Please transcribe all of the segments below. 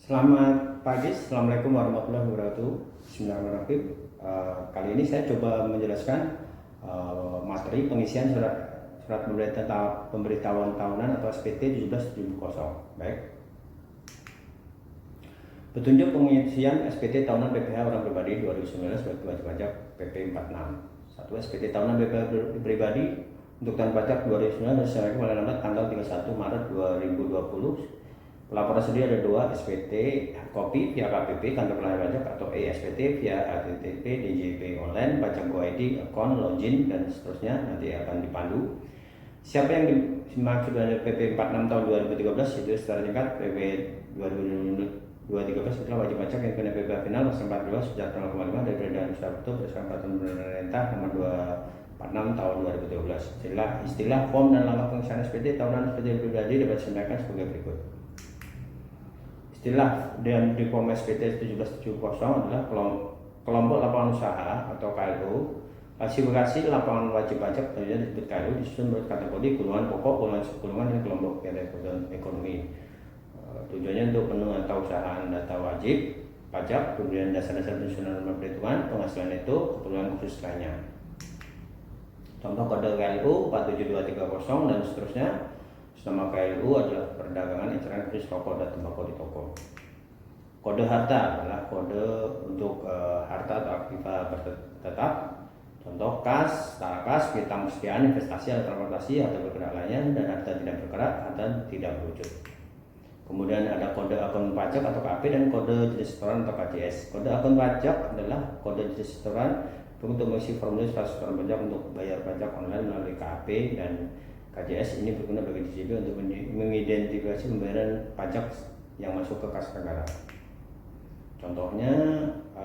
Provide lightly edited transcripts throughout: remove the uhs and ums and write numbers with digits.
Selamat pagi, Assalamualaikum warahmatullahi wabarakatuh. Bismillahirrahmanirrahim. Kali ini saya coba menjelaskan materi pengisian surat pemberitahuan tahunan atau SPT 1770. Baik. Petunjuk pengisian SPT tahunan BPH orang pribadi 2019 sebagai wajib pajak PP 46. 1. SPT tahunan BPH pribadi untuk tahun pajak 2019 diserahkan pada alamat tanggal 31 Maret 2020. Pelaporan sedia ada 2, SPT kopi via KPP kantor pelayanan pajak atau e-SPT via HTTP DJP online pajak go ID account login dan seterusnya nanti akan dipandu. Siapa yang dimaksud dari PP 46 tahun 2013 itu secara singkat PP 2013 adalah wajib pajak yang kena PP final pasal 42 sejak tanggal 5 dari peredaran usaha betul berdasarkan peraturan pemerintah nomor 246 tahun 2012. Istilah form dan langkah pengisian SPT tahunan SPT pribadi dapat disampaikan sebagai berikut. Istilah dan di form SPT 1770 adalah kelompok lapangan usaha atau KLU. Klasifikasi lapangan wajib pajak tentunya disebut KLU disusun menurut kategori golongan pokok, golongan subgolongan dan kelompok kegiatan ekonomi. Tujuannya untuk penuh usaha data wajib pajak, kemudian dasar-dasar penyusunan nomor perhitungan, penghasilan itu, keperluan khusus lainnya. Contoh kode KLU 47230 dan seterusnya. Nama KLU adalah perdagangan eceran kris toko dan tembakau di toko. Kode harta adalah kode untuk harta atau aktiva tetap. Contoh kas, setara kas, piutang persediaan, investasi atau transportasi atau bergerak lainnya, dan harta tidak bergerak atau tidak berwujud. Kemudian ada kode akun pajak atau KAP dan kode jenis setoran atau KJS. Kode akun pajak adalah kode jenis setoran untuk mengisi formulir setoran pajak untuk bayar pajak online melalui KAP, dan KJS ini berguna bagi DJP untuk mengidentifikasi pembayaran pajak yang masuk ke kas negara. Contohnya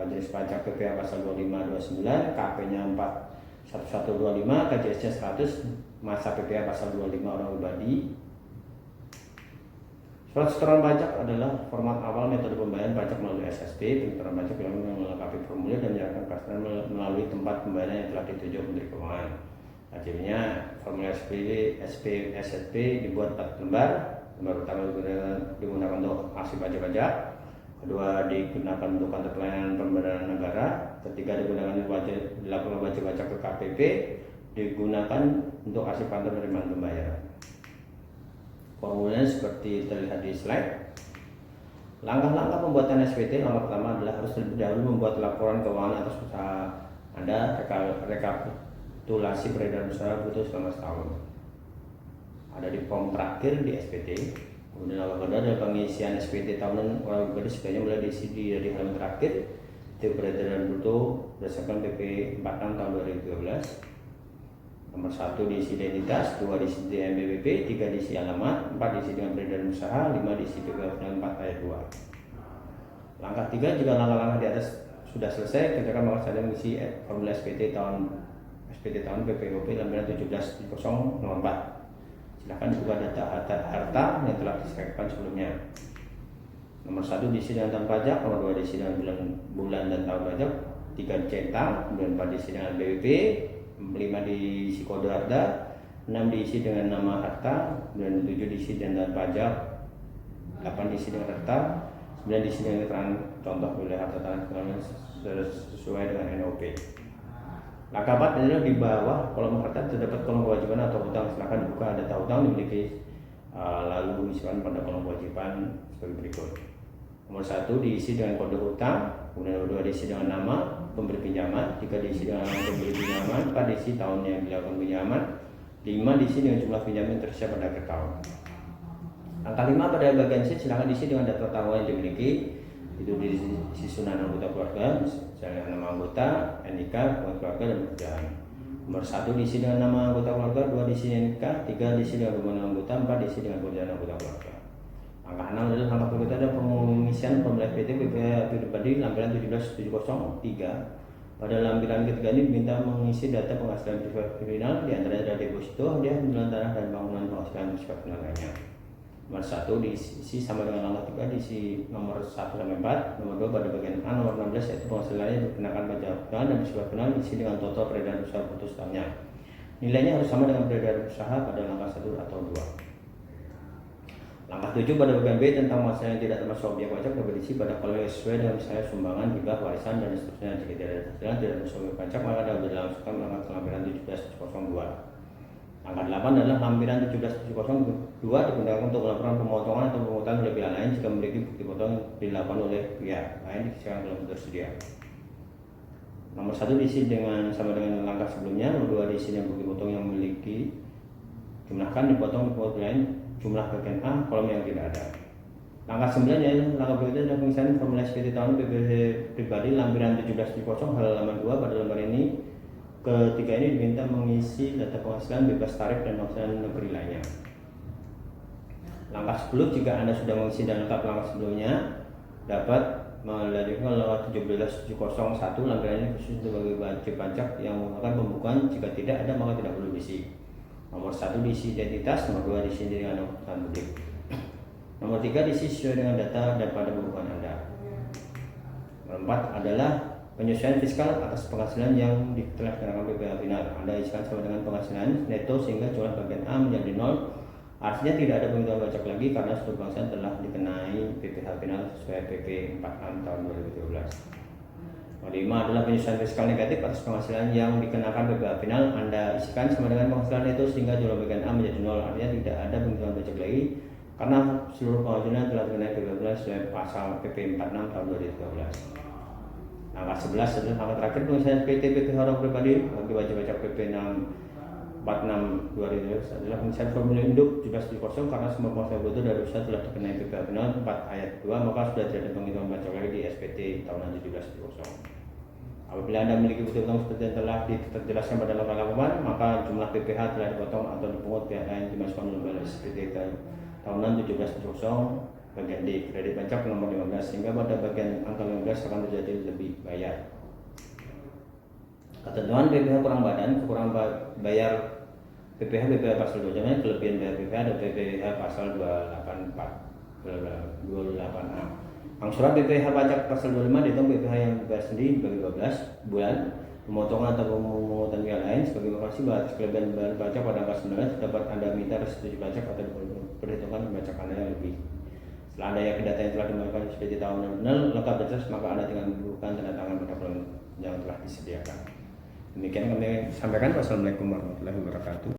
jenis pajak PPh pasal 2529, KP-nya 41125, KJS-nya 100, masa PPh pasal 25 orang pribadi. Surat setoran pajak adalah format awal metode pembayaran pajak melalui SSP. Setoran pajak yang melengkapi formulir dan menyerahkan kas melalui tempat pembayaran yang telah ditunjuk Menteri Keuangan. Akhirnya formulir SPT dibuat 4 lembar. Lembar pertama digunakan untuk aksi pajak, kedua digunakan untuk kantor pelayanan pembayaran negara, ketiga digunakan untuk dilakukan wajib pajak ke KPP, digunakan untuk aksi kantor penerimaan pembayaran. Formulirnya seperti terlihat di slide. Langkah-langkah pembuatan SPT, langkah pertama adalah harus terlebih dahulu membuat laporan keuangan atas usaha Anda, rekapitulasi peredaran usaha butuh selama setahun. Ada di form terakhir di SPT. Kemudian langkah kedua adalah pengisian SPT tahunan orang pribadi sebaiknya mulai diisi dari halaman terakhir. Itu peredaran butuh berdasarkan PP 46 tahun 2013. Nomor 1 diisi identitas, 2 diisi DMBBP, 3 diisi alamat, 4 diisi dengan peredaran usaha, 5 diisi PPh 4 ayat 2. Langkah 3, jika langkah-langkah di atas sudah selesai, kerjakan maka saja mengisi formulir SPT tahun PPOP lembaran 1770 nomor 4. Silakan dibuka data harta yang telah diserahkan sebelumnya. Nomor 1 diisi dengan tahun pajak, nomor 2 diisi dengan bulan dan tahun pajak, 3 dicetak, kemudian 4 diisi dengan BPP, 5 diisi kode harta, 6 diisi dengan nama harta, dan 7 diisi dengan pajak, 8 diisi dengan harta, 9 diisi dengan keterangan contoh wilayah harta tanah sesuai dengan NOP. Langkah 4 adalah di bawah kolom harta terdapat kolom kewajiban atau hutang. Silakan dibuka data hutang dimiliki lalu diisikan pada kolom kewajiban sebagai berikut. Nomor 1 diisi dengan kode hutang, kemudian nomor 2 diisi dengan nama pemberi pinjaman, 3 diisi dengan nama pemberi pinjaman, 4 diisi tahun yang dilakukan pinjaman, 5 diisi dengan jumlah pinjaman yang tersiap pada akhir tahun. Angka 5 pada bagian C silakan diisi dengan data tahunan yang dimiliki. Itu diisi susunan anggota keluarga, misalnya nama anggota, NIK, keluarga dan pekerjaan. Nomor 1 diisi dengan nama anggota keluarga, 2 diisi NIK, 3 diisi dengan hubungan anggota, 4 diisi dengan pekerjaan anggota keluarga. Angka 6 adalah langkah berikutnya ada pengisian formulir SPT pribadi lampiran 1770-3. Pada lampiran ketiga ini diminta mengisi data penghasilan kriminal, diantaranya ada deposito, hadiah, penjualan tanah dan bangunan penghasilan kriminal lainnya. Nomor 1 diisi sama dengan langkah 3 diisi nomor 1 sampai 4. Nomor 2 pada bagian A nomor 16 yaitu penghasilannya dikenakan pajak final dan bersifat final diisi dengan total peredaran usaha putus tahunnya. Nilainya harus sama dengan peredaran usaha pada langkah 1 atau 2. Langkah 7 pada bagian B tentang masalah yang tidak termasuk objek pajak dapat diisi pada kolom yang sesuai dengan misalnya sumbangan, hibah, warisan, dan seterusnya. Jika tidak ada tahsilan tidak termasuk objek pajak, maka dapat dilangsungkan melanggar lampiran 17.02. Langkah 8 adalah lampiran 17.02 digunakan untuk melakukan pemotongan atau pemungutan oleh pihak lain jika memiliki bukti potong dilakukan oleh pihak lain disiapkan dalam bentuk tersedia. Nomor 1 diisi sama dengan langkah sebelumnya. Nomor 2 diisi dengan bukti potong yang memiliki jumlahkan dipotong di lain jumlah bagian A kolom yang tidak ada. Langkah 9 ya, langkah berikutnya adalah pengisian formulir SPT tahun PPh pribadi lampiran 17.0 halaman 2. Pada lembar ini ketiga ini diminta mengisi data penghasilan, bebas tarif, dan penghasilan negeri lainnya. Langkah 10, jika Anda sudah mengisi dan lengkap langkah sebelumnya, dapat melanjutkan langkah 17.01. Lampiran ini khusus sebagai wajib pajak yang menggunakan pembukuan. Jika tidak ada maka tidak perlu diisi. Nomor 1 diisi identitas, nomor 2 diisi dengan dokumen publik. Nomor 3 diisi sesuai dengan data dan pada pembukuan Anda. Nomor 4 adalah penyesuaian fiskal atas penghasilan yang telah dikenakan PPh final. Anda isikan sama dengan penghasilan neto sehingga jumlah bagian A menjadi 0. Artinya tidak ada penghitungan pajak lagi karena seluruh penghasilan telah dikenai PPh final sesuai PP 46 tahun 2013. Nomor 5 adalah penyesuaian fiskal negatif atas penghasilan yang dikenakan PPh final. Anda isikan sama dengan penghasilan itu sehingga jumlah bagian A menjadi 0. Artinya tidak ada penghitungan pajak lagi karena seluruh penghasilan telah dikenai PPh final sesuai pasal PP 46 tahun 2013. Langkah 11 adalah langkah terakhir pengisian SPT PPh orang pribadi bagi wajib pajak PP 46 2013 adalah pengisian formulir induk 17.0 karena semua penghasilan bruto dari usaha telah dikenai PPh final 4 ayat 2 maka sudah tidak ada penghitungan pajak lagi di SPT tahunan 17.0. Apabila Anda memiliki bukti potong seperti yang telah dijelaskan pada langkah 8, maka jumlah PPh telah dipotong atau dipungut pihak lain dimasukkan dalam SPT tahunan 17.0 bagian D kredit pajak nomor 15 sehingga pada bagian angka 15 akan terjadi lebih bayar. Ketentuan PPh kurang badan, kekurangan bayar PPh pasal 2 kelebihan bayar PPh dan PPh pasal 28A. Angsuran PPh pajak pasal 25 dihitung PPh yang dibayar sendiri bagi 12 bulan. Pemotongan atau pemungutan pihak lain sebagai makasih atas kelebihan bayar pajak pada angka 19 dapat Anda minta restitusi pajak atau diperhitungkan pajak Anda yang lebih. Setelah Anda yakin data yang telah dimasukkan seperti tahun lengkap dan jelas, maka Anda tinggal membubuhkan tanda tangan pada form yang telah disediakan. Demikian kami sampaikan. Wassalamualaikum warahmatullahi wabarakatuh.